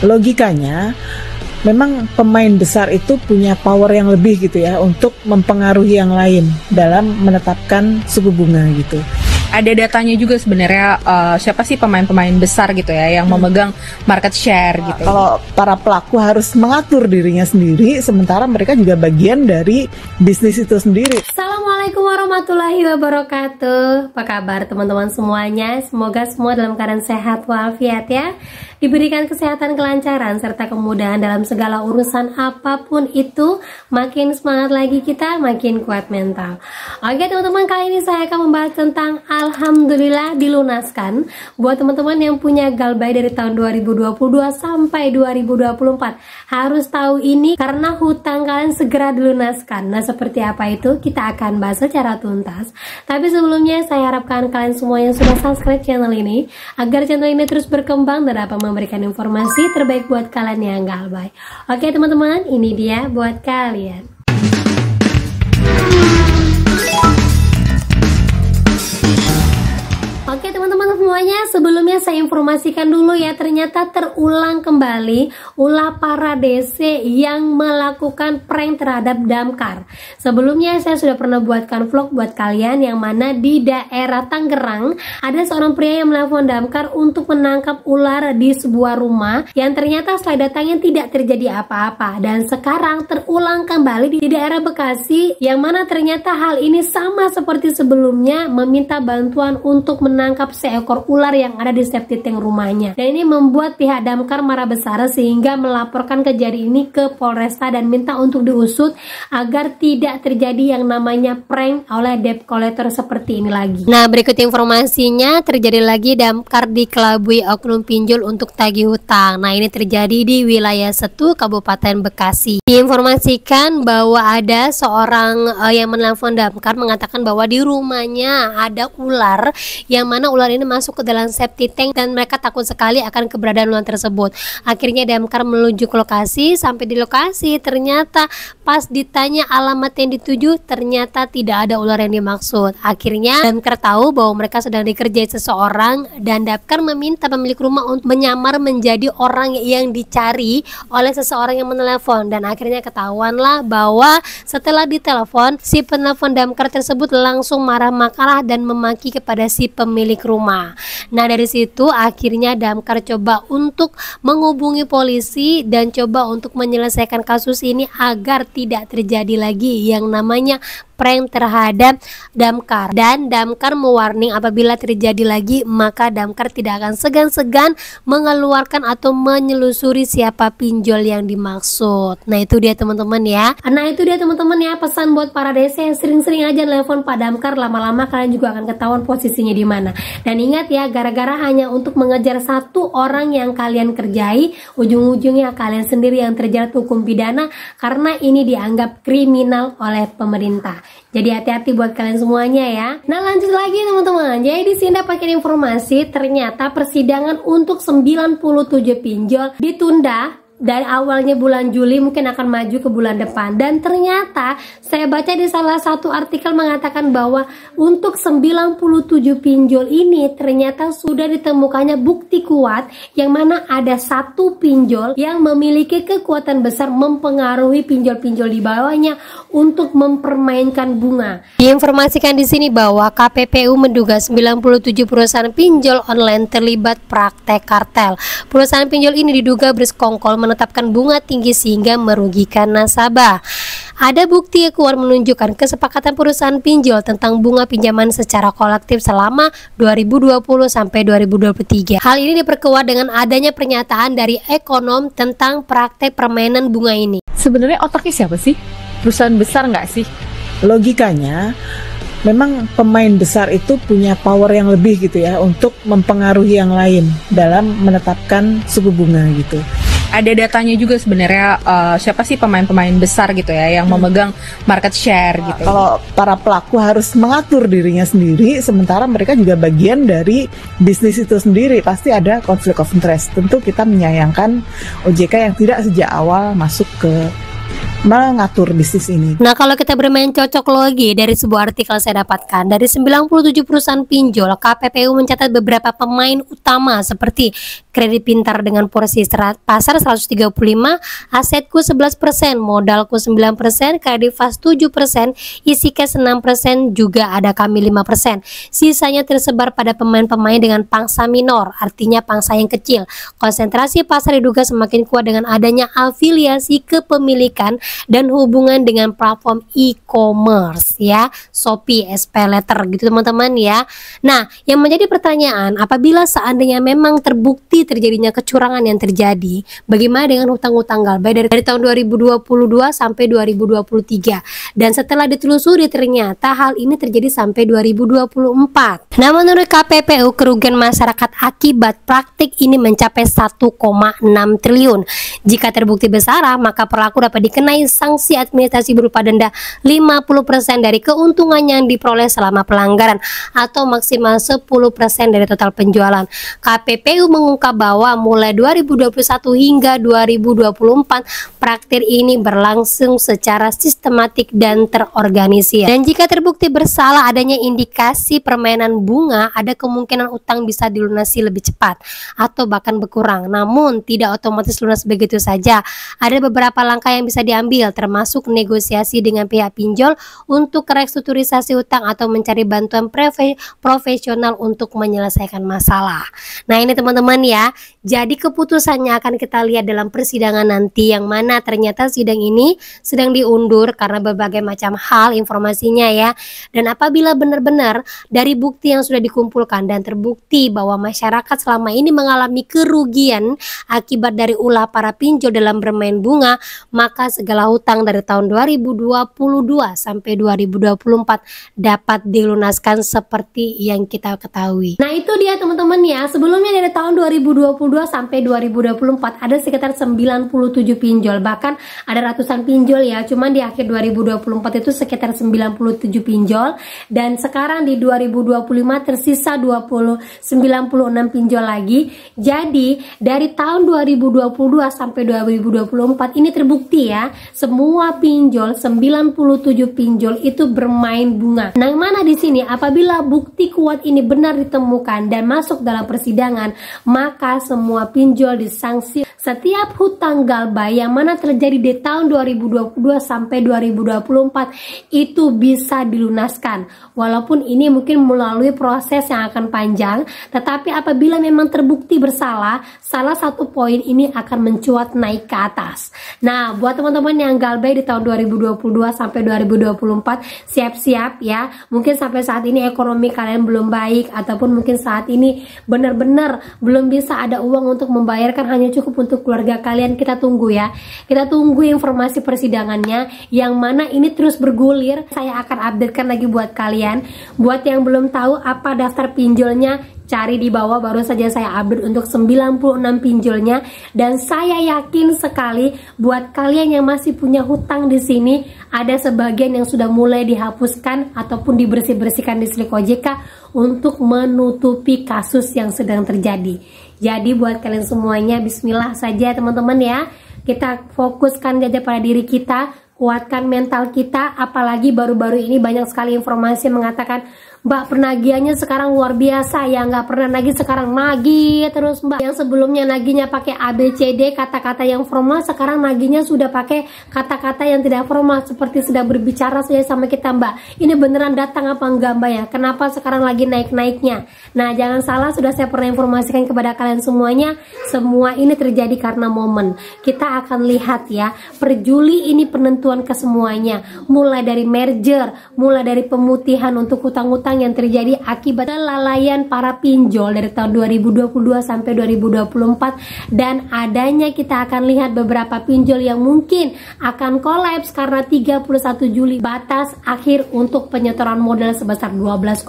Logikanya memang pemain besar itu punya power yang lebih gitu ya untuk mempengaruhi yang lain dalam menetapkan suku bunga gitu. Ada datanya juga sebenarnya siapa sih pemain-pemain besar gitu ya yang memegang market share gitu. Kalau para pelaku harus mengatur dirinya sendiri, sementara mereka juga bagian dari bisnis itu sendiri. Assalamualaikum warahmatullahi wabarakatuh. Apa kabar teman-teman semuanya? Semoga semua dalam keadaan sehat walafiat ya. Diberikan kesehatan, kelancaran, serta kemudahan dalam segala urusan apapun itu. Makin semangat lagi kita, makin kuat mental. Oke teman-teman, kali ini saya akan membahas tentang Alhamdulillah dilunaskan. Buat teman-teman yang punya galbay dari tahun 2022 sampai 2024, harus tahu ini karena hutang kalian segera dilunaskan. Nah seperti apa itu kita akan bahas secara tuntas. Tapi sebelumnya saya harapkan kalian semua yang sudah subscribe channel ini, agar channel ini terus berkembang dan dapat memberikan informasi terbaik buat kalian yang galbay. Oke teman-teman, ini dia buat kalian. Oke teman-teman semuanya, sebelumnya saya informasikan dulu ya, ternyata terulang kembali ulah para DC yang melakukan prank terhadap damkar. Sebelumnya saya sudah pernah buatkan vlog buat kalian yang mana di daerah Tangerang ada seorang pria yang menelpon damkar untuk menangkap ular di sebuah rumah yang ternyata setelah datangnya tidak terjadi apa-apa. Dan sekarang terulang kembali di daerah Bekasi yang mana ternyata hal ini sama seperti sebelumnya, meminta bantuan untuk menangkap seekor ular yang ada di septic tank rumahnya. Dan ini membuat pihak damkar marah besar sehingga melaporkan kejadian ini ke Polresta dan minta untuk diusut agar tidak terjadi yang namanya prank oleh debt collector seperti ini lagi. Nah berikut informasinya, terjadi lagi damkar dikelabui oknum pinjol untuk tagih hutang. Nah ini terjadi di wilayah Setu, Kabupaten Bekasi. Diinformasikan bahwa ada seorang yang menelpon damkar mengatakan bahwa di rumahnya ada ular yang mana ular ini masuk ke dalam septic tank dan mereka takut sekali akan keberadaan ular tersebut. Akhirnya damkar menuju ke lokasi. Sampai di lokasi ternyata pas ditanya alamat yang dituju ternyata tidak ada ular yang dimaksud. Akhirnya damkar tahu bahwa mereka sedang dikerjai seseorang dan damkar meminta pemilik rumah untuk menyamar menjadi orang yang dicari oleh seseorang yang menelepon. Dan akhirnya ketahuanlah bahwa setelah ditelepon si penelpon damkar tersebut langsung marah-marah dan memaki kepada si pemilik rumah. Nah dari situ akhirnya damkar coba untuk menghubungi polisi dan coba untuk menyelesaikan kasus ini agar tidak terjadi lagi yang namanya prank terhadap damkar. Dan damkar mewarning apabila terjadi lagi maka damkar tidak akan segan-segan mengeluarkan atau menyelusuri siapa pinjol yang dimaksud. Nah itu dia teman-teman ya. Nah itu dia teman-teman ya, pesan buat para DC yang sering-sering aja nelpon Pak Damkar, lama-lama kalian juga akan ketahuan posisinya di mana. Dan ingat ya, gara-gara hanya untuk mengejar satu orang yang kalian kerjai, ujung-ujungnya kalian sendiri yang terjerat hukum pidana karena ini dianggap kriminal oleh pemerintah. Jadi hati-hati buat kalian semuanya ya. Nah lanjut lagi teman-teman. Jadi di sini dapat informasi ternyata persidangan untuk 97 pinjol ditunda. Dari awalnya bulan Juli mungkin akan maju ke bulan depan. Dan ternyata saya baca di salah satu artikel mengatakan bahwa untuk 97 pinjol ini ternyata sudah ditemukannya bukti kuat yang mana ada satu pinjol yang memiliki kekuatan besar mempengaruhi pinjol-pinjol di bawahnya untuk mempermainkan bunga. Diinformasikan di sini bahwa KPPU menduga 97 perusahaan pinjol online terlibat praktek kartel. Perusahaan pinjol ini diduga bersekongkol menetapkan bunga tinggi sehingga merugikan nasabah. Ada bukti yang kuat menunjukkan kesepakatan perusahaan pinjol tentang bunga pinjaman secara kolektif selama 2020 sampai 2023. Hal ini diperkuat dengan adanya pernyataan dari ekonom tentang praktek permainan bunga ini. Sebenarnya otaknya siapa sih? Perusahaan besar nggak sih? Logikanya memang pemain besar itu punya power yang lebih gitu ya untuk mempengaruhi yang lain dalam menetapkan suku bunga gitu. Ada datanya juga sebenarnya siapa sih pemain-pemain besar gitu ya yang memegang market share gitu. Kalau para pelaku harus mengatur dirinya sendiri, sementara mereka juga bagian dari bisnis itu sendiri, pasti ada konflik of interest. Tentu kita menyayangkan OJK yang tidak sejak awal masuk ke mengatur bisnis ini. Nah, kalau kita bermain cocok logi, dari sebuah artikel saya dapatkan, dari 97 perusahaan pinjol, KPPU mencatat beberapa pemain utama seperti kredit pintar dengan porsi pasar 135, asetku 11%, modalku 9%, kredit fast 7%, isi cash 6%, juga ada kami 5%. Sisanya tersebar pada pemain-pemain dengan pangsa minor, artinya pangsa yang kecil. Konsentrasi pasar diduga semakin kuat dengan adanya afiliasi kepemilikan dan hubungan dengan platform e-commerce ya, Shopee, SPayLater gitu teman-teman ya. Nah, yang menjadi pertanyaan, apabila seandainya memang terbukti terjadinya kecurangan yang terjadi, bagaimana dengan hutang-hutang Galbay dari tahun 2022 sampai 2023? Dan setelah ditelusuri ternyata hal ini terjadi sampai 2024. Nah, menurut KPPU kerugian masyarakat akibat praktik ini mencapai 1,6 triliun. Jika terbukti bersalah, maka pelaku dapat dikenai sanksi administrasi berupa denda 50% dari keuntungan yang diperoleh selama pelanggaran atau maksimal 10% dari total penjualan. KPPU mengungkap bahwa mulai 2021 hingga 2024 praktik ini berlangsung secara sistematik dan terorganisir. Dan jika terbukti bersalah adanya indikasi permainan bunga, ada kemungkinan utang bisa dilunasi lebih cepat atau bahkan berkurang. Namun tidak otomatis lunas begitu saja. Ada beberapa langkah yang bisa diambil, termasuk negosiasi dengan pihak pinjol untuk restrukturisasi utang atau mencari bantuan profesional untuk menyelesaikan masalah. Nah, ini teman-teman ya. Jadi keputusannya akan kita lihat dalam persidangan nanti, yang mana ternyata sidang ini sedang diundur karena berbagai macam hal informasinya ya. Dan apabila benar-benar dari bukti yang sudah dikumpulkan dan terbukti bahwa masyarakat selama ini mengalami kerugian akibat dari ulah para pinjol dalam bermain bunga, maka segala hutang dari tahun 2022 sampai 2024 dapat dilunaskan seperti yang kita ketahui. Nah, itu dia teman-teman ya. Sebelumnya dari tahun 2022 sampai 2024 ada sekitar 97 pinjol, bahkan ada ratusan pinjol ya. Cuman di akhir 2024 itu sekitar 97 pinjol, dan sekarang di 2025 tersisa 96 pinjol lagi. Jadi dari tahun 2022 sampai 2024 ini terbukti ya, semua pinjol 97 pinjol itu bermain bunga. Nah, yang mana di sini apabila bukti kuat ini benar ditemukan dan masuk dalam persidangan, maka semua pinjol disanksi. Setiap hutang Galbay yang mana terjadi di tahun 2022 sampai 2024 itu bisa dilunaskan. Walaupun ini mungkin melalui proses yang akan panjang, tetapi apabila memang terbukti bersalah, salah satu poin ini akan mencuat naik ke atas. Nah, buat teman-teman yang Galbay di tahun 2022 sampai 2024, siap-siap ya. Mungkin sampai saat ini ekonomi kalian belum baik, ataupun mungkin saat ini benar-benar belum bisa ada uang untuk membayarkan, hanya cukup untuk keluarga kalian. Kita tunggu ya. Kita tunggu informasi persidangannya, yang mana ini terus bergulir. Saya akan updatekan lagi buat kalian. Buat yang belum tahu apa daftar pinjolnya, cari di bawah, baru saja saya update untuk 96 pinjolnya. Dan saya yakin sekali buat kalian yang masih punya hutang di sini, ada sebagian yang sudah mulai dihapuskan ataupun dibersih-bersihkan di Slik OJK untuk menutupi kasus yang sedang terjadi. Jadi buat kalian semuanya, bismillah saja teman-teman ya. Kita fokuskan aja pada diri kita, kuatkan mental kita. Apalagi baru-baru ini banyak sekali informasi yang mengatakan, Mbak, penagihannya sekarang luar biasa ya, nggak pernah nagih sekarang nagih terus Mbak. Yang sebelumnya nagihnya pakai ABCD, kata-kata yang formal, sekarang nagihnya sudah pakai kata-kata yang tidak formal, seperti sedang berbicara saja sama kita. Mbak, ini beneran datang apa enggak Mbak ya? Kenapa sekarang lagi naik-naiknya? Nah, jangan salah, sudah saya pernah informasikan kepada kalian semuanya, semua ini terjadi karena momen. Kita akan lihat ya, per Juli ini penentuan kesemuanya, mulai dari merger, mulai dari pemutihan untuk hutang-hutang yang terjadi akibat kelalaian para pinjol dari tahun 2022 sampai 2024, dan adanya kita akan lihat beberapa pinjol yang mungkin akan kolaps karena 31 Juli batas akhir untuk penyetoran modal sebesar 12,5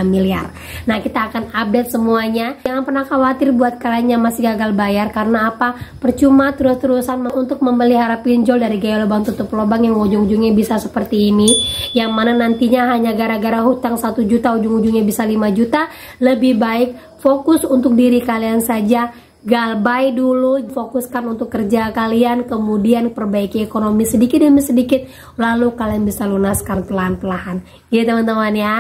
miliar. Nah, kita akan update semuanya. Jangan pernah khawatir buat kalian yang masih gagal bayar, karena apa? Percuma terus-terusan untuk memelihara pinjol dari gaya lubang tutup lubang yang ujung-ujungnya bisa seperti ini, yang mana nantinya hanya gara-gara hutang 1 juta ujung-ujungnya bisa 5 juta. Lebih baik fokus untuk diri kalian saja, galbay dulu, fokuskan untuk kerja kalian, kemudian perbaiki ekonomi sedikit demi sedikit, lalu kalian bisa lunaskan pelan-pelan ya teman-teman ya.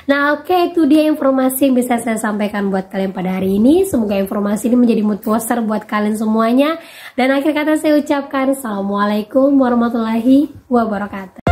Nah oke, itu dia informasi yang bisa saya sampaikan buat kalian pada hari ini. Semoga informasi ini menjadi mood booster buat kalian semuanya. Dan akhir kata saya ucapkan Assalamualaikum warahmatullahi wabarakatuh.